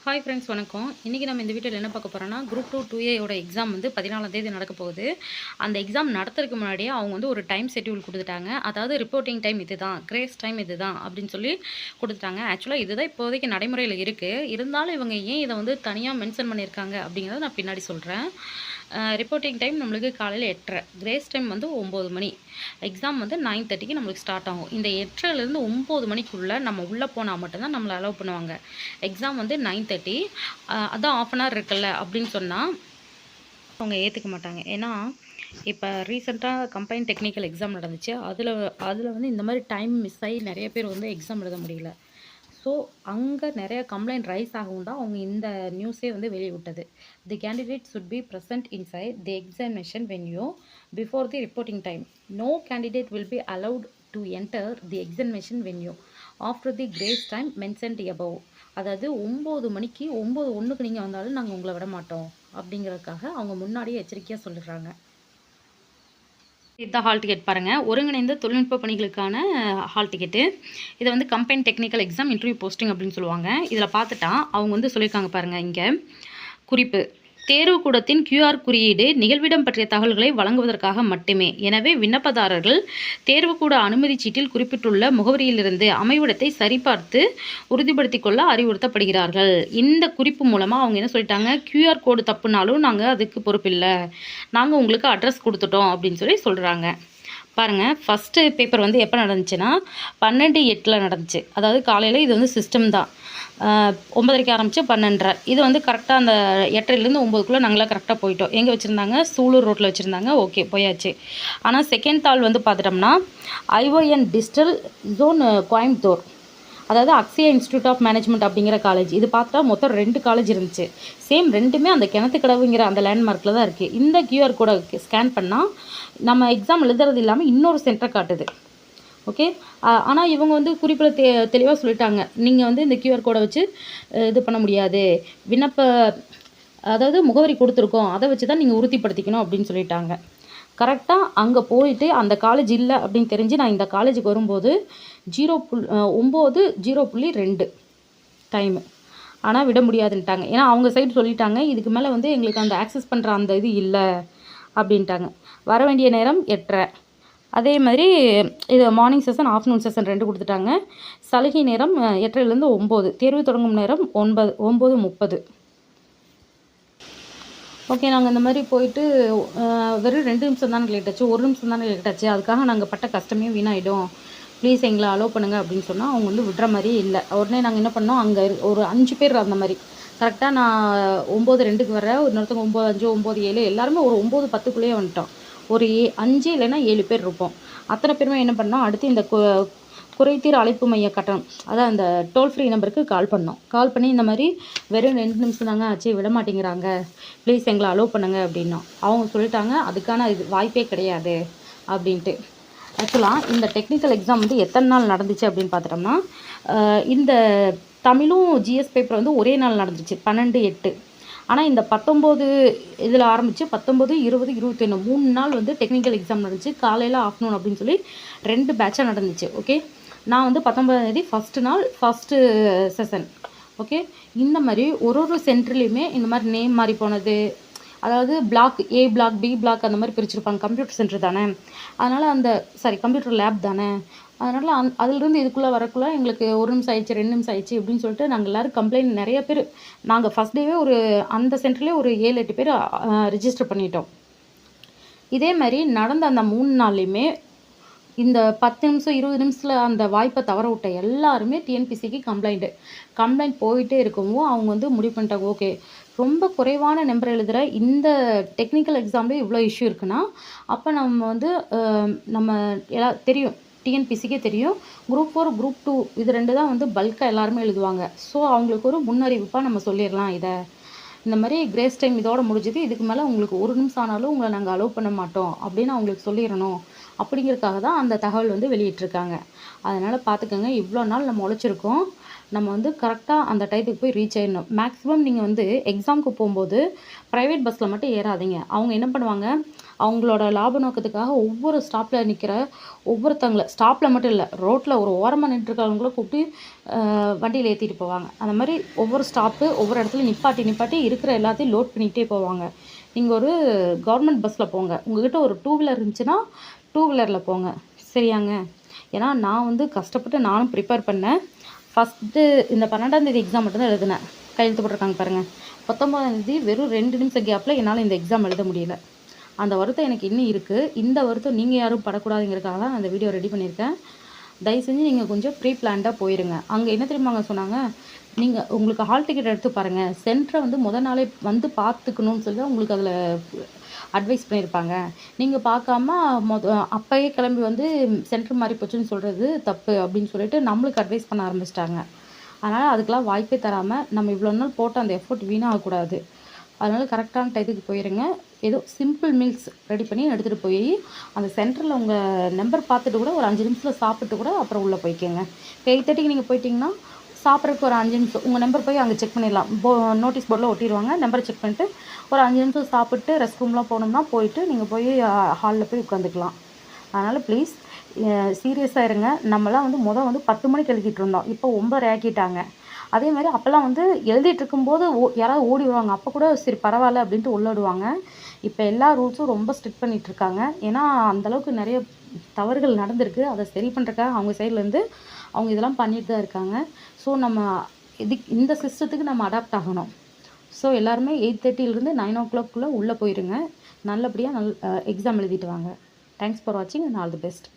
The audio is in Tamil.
ஹாய் ஃப்ரெண்ட்ஸ், வணக்கம். இன்றைக்கி நம்ம இந்த வீடியோவில் என்ன பார்க்க போகிறோன்னா, குரூப் 2 2A எக்ஸாம் வந்து 14ஆம் தேதி நடக்க போகுது. அந்த எக்ஸாம் நடத்துறதுக்கு முன்னாடியே அவங்க வந்து ஒரு டைம் ஷெட்யூல் கொடுத்துட்டாங்க. அதாவது ரிப்போர்ட்டிங் டைம் இது தான், கிரேஸ் டைம் இது தான் அப்படின்னு சொல்லி கொடுத்துட்டாங்க. ஆக்சுவலாக இதுதான் இப்போதைக்கு நடைமுறையில் இருக்குது. இருந்தாலும் இவங்க ஏன் இதை வந்து தனியாக மென்ஷன் பண்ணியிருக்காங்க அப்படிங்கிறத நான் பின்னாடி சொல்கிறேன். ரிப்போர்ட்டிங் டைம் நம்மளுக்கு காலையில் 8:30, கிரேஸ் டைம் வந்து 9 மணி. எக்ஸாம் வந்து 9:30க்கு நம்மளுக்கு ஸ்டார்ட் ஆகும். இந்த 8:30லேருந்து 9 மணிக்குள்ளே நம்ம உள்ளே போனால் மட்டும்தான் நம்மளை அலோவ் பண்ணுவாங்க. எக்ஸாம் வந்து 9:30, அதான் ஆஃப் அன் ஹவர் இருக்குல்ல அப்படின்னு சொன்னால் அவங்க ஏற்றுக்க மாட்டாங்க. ஏன்னா இப்போ ரீசெண்டாக கம்பைன் டெக்னிக்கல் எக்ஸாம் நடந்துச்சு. அதில் வந்து இந்த மாதிரி டைம் மிஸ் ஆகி நிறைய பேர் வந்து எக்ஸாம் எழுத முடியல. ஸோ அங்கே நிறைய கம்ப்ளைண்ட் ரைஸ் ஆகும் தான் அவங்க இந்த நியூஸே வந்து வெளியிட்டது. The candidate should be present inside the examination venue before the reporting time. No candidate will be allowed to enter the examination venue after the grace time mentioned above. அதாவது 9 மணிக்கு 9:01க்கு நீங்கள் வந்தாலும் நாங்கள் உங்களை விட மாட்டோம் அப்படிங்கிறதுக்காக அவங்க முன்னாடியே எச்சரிக்கையாக சொல்லிடுறாங்க. இதுதான் ஹால் டிக்கெட் பாருங்கள். ஒருங்கிணைந்த தொழில்நுட்ப பணிகளுக்கான ஹால் டிக்கெட்டு. இதை வந்து combine technical exam interview posting அப்படின்னு சொல்லுவாங்க. இதில் பார்த்துட்டா அவங்க வந்து சொல்லியிருக்காங்க பாருங்கள். இங்கே குறிப்பு: தேர்வுக்கூடத்தின் QR குறியீடு நிகழ்விடம் பற்றிய தகவல்களை வழங்குவதற்காக மட்டுமே. எனவே விண்ணப்பதாரர்கள் தேர்வுக்கூட அனுமதி சீட்டில் குறிப்பிட்டுள்ள முகவரியிலிருந்து அமைவிடத்தை சரிபார்த்து உறுதிப்படுத்திக் கொள்ள அறிவுறுத்தப்படுகிறார்கள். இந்த குறிப்பு மூலமாக அவங்க என்ன சொல்லிட்டாங்க, QR கோடு தப்புனாலும் நாங்கள் அதுக்கு பொறுப்பில்லை, நாங்கள் உங்களுக்கு அட்ரஸ் கொடுத்துட்டோம் அப்படின்னு சொல்லி சொல்கிறாங்க. பாருங்கள், ஃபஸ்ட்டு பேப்பர் வந்து எப்போ நடந்துச்சுன்னா 12:08 நடந்துச்சு. அதாவது காலையில் இது வந்து சிஸ்டம் தான். 9:30க்கு ஆரம்பித்து 12:30. இது வந்து கரெக்டாக அந்த 8:30லேருந்து 9க்குள்ளே நாங்களாம் கரெக்டாக போயிட்டோம். எங்கே வச்சுருந்தாங்க? சூலூர் ரோட்டில் வச்சுருந்தாங்க. ஓகே, போயாச்சு. ஆனால் செகண்ட் தாள் வந்து பார்த்துட்டோம்னா ION டிஜிட்டல் ஜோன் கோயம்புத்தூர், அதாவது அக்ஷயா இன்ஸ்டியூட் ஆஃப் மேனேஜ்மெண்ட் அப்படிங்கிற காலேஜ். இது பார்த்தா மொத்தம் 2 காலேஜ் இருந்துச்சு. சேம் ரெண்டுமே அந்த கிணத்துக்கடவுங்கிற அந்த லேண்ட்மார்க்கில் தான் இருக்குது. இந்த QR கோடை ஸ்கேன் பண்ணால் நம்ம எக்ஸாம் எழுதுறது இல்லாமல் இன்னொரு சென்டரை காட்டுது. ஓகே, ஆனால் இவங்க வந்து குறிப்பில் தெளிவாக சொல்லிட்டாங்க, நீங்கள் வந்து இந்த QR கோடை வச்சு இது பண்ண முடியாது, அதாவது முகவரி கொடுத்துருக்கோம், அதை வச்சு தான் நீங்கள் உறுதிப்படுத்திக்கணும் அப்படின்னு சொல்லிட்டாங்க. கரெக்டாக அங்கே போயிட்டு அந்த காலேஜ் இல்லை அப்படின்னு தெரிஞ்சு நான் இந்த காலேஜுக்கு வரும்போது 9:02 டைமு. ஆனால் விட முடியாதுன்ட்டாங்க. ஏன்னா அவங்க சைடு சொல்லிட்டாங்க, இதுக்கு மேலே வந்து எங்களுக்கு அந்த ஆக்சஸ் பண்ணுற அந்த இது இல்லை அப்படின்ட்டாங்க. வர வேண்டிய நேரம் 8:30. அதே மாதிரி இது மார்னிங் செஷன், ஆஃப்டர்நூன் செஷன் 2 கொடுத்துட்டாங்க. சலுகை நேரம் 8:30லேருந்து 9. தேர்வு தொடங்கும் நேரம் 9:30. ஓகே, நாங்கள் இந்த மாதிரி போயிட்டு வெறும் 2 நிமிஷம் தானே லேட் ஆச்சு, 1 நிமிஷம் தானே லேட் ஆச்சு, அதுக்காக நாங்கள் பட்ட கஷ்டமே வீணாயிடும், ப்ளீஸ் எங்களை அலோவ் பண்ணுங்கள் அப்படின்னு சொன்னால் அவங்க வந்து விடுற மாதிரியே இல்லை. உடனே நாங்கள் என்ன பண்ணோம், அங்கே ஒரு 5 பேர் அந்த மாதிரி கரெக்டாக நான் 9:02க்கு வரேன், இன்னொருத்தவங்க 9:05, 9:07, எல்லாருமே ஒரு 9:10க்குள்ளேயே வந்துட்டோம். ஒரு 5 இல்லைன்னா 7 பேர் இருப்போம். அத்தனை பேருமே என்ன பண்ணோம், அடுத்து இந்த குறைதீர் அழைப்பு மைய கட்டணம், அதான் அந்த டோல் ஃப்ரீ நம்பருக்கு கால் பண்ணோம். கால் பண்ணி இந்த மாதிரி வெறும் 2 நிமிஷம் தாங்க ஆச்சு, விட மாட்டேங்கிறாங்க, ப்ளீஸ் எங்களை அலோவ் பண்ணுங்கள் அப்படின்னோம். அவங்க சொல்லிட்டாங்க அதுக்கான இது வாய்ப்பே கிடையாது அப்படின்ட்டு. ஆக்சுவலாக இந்த டெக்னிக்கல் எக்ஸாம் வந்து எத்தனை நாள் நடந்துச்சு அப்படின்னு பார்த்துட்டோம்னா, இந்த தமிழும் GS பேப்பர் வந்து ஒரே நாள் நடந்துச்சு, 12/8. ஆனால் இந்த 19 இதில் ஆரம்பித்து 19, 20, 21 3 நாள் வந்து டெக்னிக்கல் எக்ஸாம் நடந்துச்சு. காலையில், ஆஃப்டர்நூன் அப்படின்னு சொல்லி 2 பேட்சாக நடந்துச்சு. ஓகே, நான் வந்து 19ஆம் தேதி ஃபஸ்ட்டு நாள் ஃபஸ்ட்டு செஷன். ஓகே, இந்த மாதிரி ஒரு சென்டர்லேயுமே இந்த மாதிரி நேம் மாறி போனது, அதாவது block A block, B block அந்த மாதிரி பிரிச்சுருப்பாங்க. கம்ப்யூட்டர் சென்டர் தானே, அதனால் கம்ப்யூட்டர் லேப் தானே, அதனால் அதிலிருந்து இதுக்குள்ளே வரக்குள்ளே எங்களுக்கு 1 நிமிஷம் ஆயிடுச்சு, 2 நிமிஷம் ஆயிடுச்சு அப்படின்னு சொல்லிட்டு நாங்கள் எல்லோரும் கம்ப்ளைண்ட் நிறைய பேர், நாங்கள் ஃபஸ்ட் டேவே அந்த சென்டர்லேயே ஒரு 7-8 பேர் ரிஜிஸ்டர் பண்ணிட்டோம். இதே மாதிரி நடந்த அந்த 3 நாள்லையுமே இந்த 10 நிமிஷம் 20 நிமிஷத்தில் அந்த வாய்ப்பை தவற விட்ட எல்லாருமே TNPSCக்கு கம்ப்ளைண்ட் போயிட்டே இருக்கவும் அவங்க வந்து முடிவு பண்ணிட்டாங்க, ஓகே ரொம்ப குறைவான நம்பர் எழுதுகிற இந்த டெக்னிக்கல் எக்ஸாம்லேயே இவ்வளோ இஷ்யூ இருக்குன்னா அப்போ நம்ம வந்து நம்ம தெரியும், TNPSCக்கே தெரியும், குரூப் 4 குரூப் 2 இது 2 தான் வந்து பல்காக எல்லாருமே எழுதுவாங்க. ஸோ அவங்களுக்கு ஒரு முன்னறிவிப்பாக நம்ம சொல்லிடலாம், இதை இந்த மாதிரி கிரேஸ் டைம் இதோட முடிஞ்சுது, இதுக்கு மேலே உங்களுக்கு 1 நிமிஷம் ஆனாலும் உங்களை நாங்கள் அலோவ் பண்ண மாட்டோம் அப்படின்னு அவங்களுக்கு சொல்லிடணும் அப்படிங்கிறதுக்காக தான் அந்த தகவல் வந்து வெளியிட்டிருக்காங்க. அதனால் பார்த்துக்கோங்க, இவ்வளோ நாள் நம்ம உழைச்சிருக்கோம், நம்ம வந்து கரெக்டாக அந்த டைத்துக்கு போய் ரீச் ஆயிடணும். மேக்ஸிமம் நீங்கள் வந்து எக்ஸாமுக்கு போகும்போது ப்ரைவேட் பஸ்ஸில் மட்டும் ஏறாதீங்க. அவங்க என்ன பண்ணுவாங்க, அவங்களோட லாப நோக்கத்துக்காக ஒவ்வொரு ஸ்டாப்பில் நிற்கிற ஒவ்வொருத்தங்கள ஸ்டாப்பில் மட்டும் இல்லை, ரோட்டில் ஒரு ஓரமாக நின்றுருக்கவங்கள கூப்பிட்டு வண்டியில் ஏற்றிட்டு போவாங்க. அந்த மாதிரி ஒவ்வொரு ஸ்டாப்பு ஒவ்வொரு இடத்துல நிப்பாட்டி இருக்கிற எல்லாத்தையும் லோட் பண்ணிக்கிட்டே போவாங்க. நீங்கள் ஒரு கவர்மெண்ட் பஸ்ஸில் போங்க, உங்கள்கிட்ட ஒரு 2 வீலர் இருந்துச்சுன்னா 2 வீலரில் போங்க, சரியாங்க? ஏன்னா நான் வந்து கஷ்டப்பட்டு நானும் ப்ரிப்பேர் பண்ணேன். ஃபஸ்ட்டு இந்த 12ஆந்தேதி எக்ஸாம் மட்டும்தான் எழுதினேன். கையெழுத்து போட்டிருக்காங்க பாருங்கள். 19ஆந்தேதி வெறும் 2 நிமிஷம் கேப்பில் என்னால் இந்த எக்ஸாம் எழுத முடியல. அந்த வருத்தம் எனக்கு இன்னும் இருக்குது. இந்த வருத்தம் நீங்கள் யாரும் படக்கூடாதுங்கிறதுக்காக தான் நான் இந்த வீடியோ ரெடி பண்ணியிருக்கேன். தயவு செஞ்சு நீங்கள் கொஞ்சம் ப்ரீ பிளான்டாக போயிருங்க. அங்கே என்ன தெரியுமாங்க சொன்னாங்க, நீங்கள் உங்களுக்கு ஹால் டிக்கெட் எடுத்து பாருங்கள், சென்டரை வந்து முத நாளே வந்து பார்த்துக்கணும்னு சொல்லி தான் உங்களுக்கு அதில் அட்வைஸ் பண்ணியிருப்பாங்க. நீங்கள் பார்க்காம அப்போயே கிளம்பி வந்து சென்டர் மாறி போச்சுன்னு சொல்கிறது தப்பு அப்படின்னு சொல்லிட்டு நம்மளுக்கு அட்வைஸ் பண்ண ஆரம்பிச்சிட்டாங்க. அதனால் அதுக்கெலாம் வாய்ப்பே தராமல் நம்ம இவ்வளோ நாள் போட்ட அந்த எஃபோர்ட் வீணாகக்கூடாது. அதனால் கரெக்டான டயத்துக்கு போயிருங்க. ஏதோ சிம்பிள் மீல்ஸ் ரெடி பண்ணி எடுத்துகிட்டு போய் அந்த சென்டரில் உங்கள் நம்பர் பார்த்துட்டு கூட ஒரு 5 நிமிஷத்தில் சாப்பிட்டு கூட அப்புறம் உள்ளே போய்க்கோங்க. 8:30க்கு நீங்கள் போயிட்டீங்கன்னா சாப்பிட்றதுக்கு ஒரு 5 நிமிஷம் உங்கள் நம்பர் போய் அங்கே செக் பண்ணிடலாம். நோட்டீஸ் போர்டில் ஒட்டிடுவாங்க. நம்பரை செக் பண்ணிவிட்டு ஒரு 5 நிமிஷம் சாப்பிட்டு ரெஸ்ட் ரூம்லாம் போகணும்னா போயிட்டு நீங்கள் போய் ஹாலில் போய் உட்காந்துக்கலாம். அதனால் ப்ளீஸ் சீரியஸாக இருங்க. நம்மலாம் வந்து வந்து 10 மணிக்கு எழுதிட்டு இருந்தோம், இப்போ 9:30 ஆக்கிட்டாங்க. அதே மாதிரி அப்போல்லாம் வந்து எழுதிட்டு இருக்கும்போது யாராவது ஓடிடுவாங்க, அப்போ கூட சரி பரவாயில்ல அப்படின்ட்டு உள்ளிடுவாங்க. இப்போ எல்லா ரூல்ஸும் ரொம்ப ஸ்ட்ரிக்ட் பண்ணிகிட்ருக்காங்க. ஏன்னா அந்தளவுக்கு நிறைய தவறுகள் நடந்திருக்கு. அதை சரி பண்ணுறக்காக அவங்க சைட்லேருந்து அவங்க இதெல்லாம் பண்ணிட்டு தான் இருக்காங்க. ஸோ நம்ம இந்த சிஸ்டத்துக்கு நம்ம அடாப்ட் ஆகணும். ஸோ எல்லாருமே 8:30லேருந்து 9 o'clock உள்ளே போயிருங்க. நல்லபடியாக எக்ஸாம் எழுதிட்டு வாங்க. தேங்க்ஸ் ஃபார் வாட்சிங் அண்ட் ஆல் தி பெஸ்ட்.